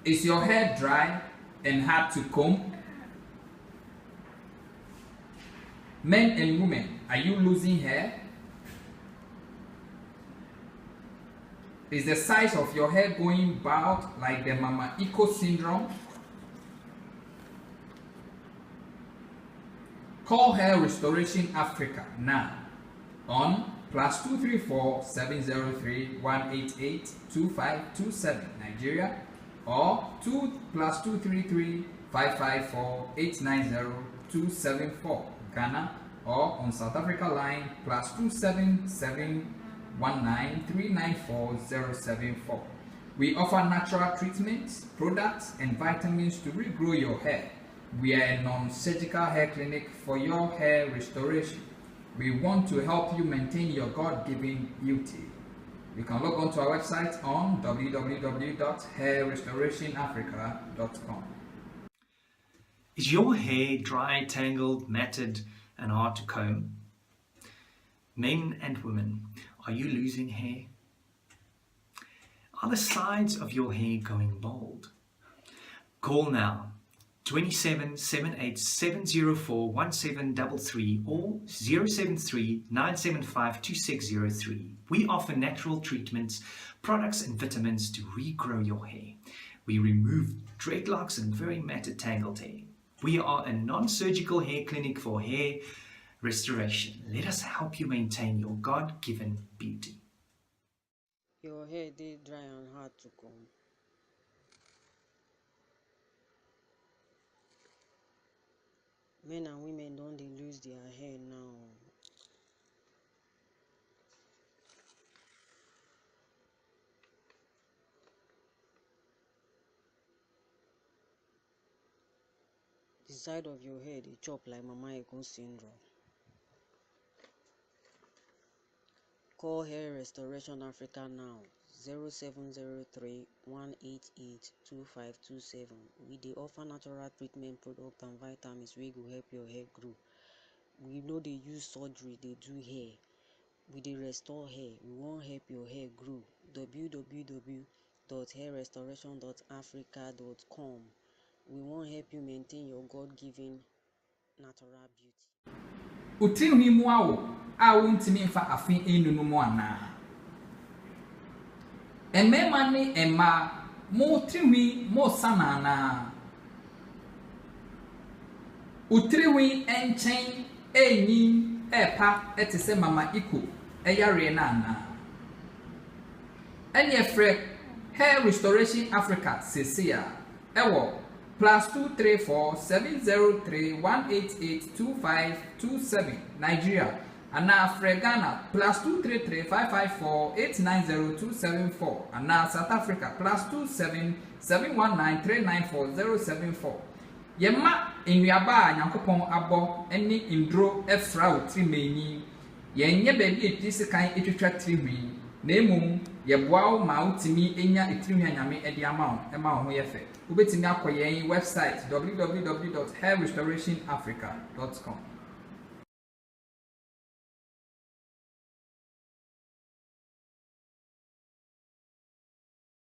Is your hair dry and hard to comb? Men and women, are you losing hair? Is the size of your hair going bald like the Mama Iko syndrome? Call Hair Restoration Africa now on +234 703 188 2527 Nigeria or +233 554 890 274 Ghana, or on South Africa line +27 719 394 074. We offer natural treatments, products, and vitamins to regrow your hair. We are a non-surgical hair clinic for your hair restoration. We want to help you maintain your God-given beauty. You can log on to our website on www.hairrestorationafrica.com. Is your hair dry, tangled, matted, and hard to comb? Men and women, are you losing hair? Are the sides of your hair going bald? Call now 27 78 704 1733 or 073 975 2603. We offer natural treatments, products and vitamins to regrow your hair. We remove dreadlocks and very matted tangled hair. We are a non-surgical hair clinic for hair restoration. Let us help you maintain your God-given beauty. Your hair dey dry and hard to comb. Men and women don't they lose their hair now. The side of your hair they chop like Mama Eko syndrome. Call Hair Restoration Africa now 0703 188 2527. We dey offer natural treatment product and vitamins wey go help your hair grow. We know they use surgery, they do hair. We dey restore hair. We won't help your hair grow. www.hairrestoration.africa.com. We won't help you maintain your God-given natural beauty. Utinwi muawo a wuntimi mfa afin enunu mu ana. Emema ne emma mo tinwi mo sanana. Utriwi enchen enyi epa etise Mama Iko eyare na ana. Enye frɛ Hair Restoration Africa sesia ewo +234 703 188 2527 Nigeria and Africa Ghana +233 554 890 274 and South Africa +27 719 394 074. Yemma enuaba Nyankopon abo eni indro efra otrimeni yenye bebi etisikan etwetwa trimwi na emum yeboawo ma utimi enya etrimwi anyame ede ama ema ho yefe ubetimi akoyen website www.hairrestorationafrica.com.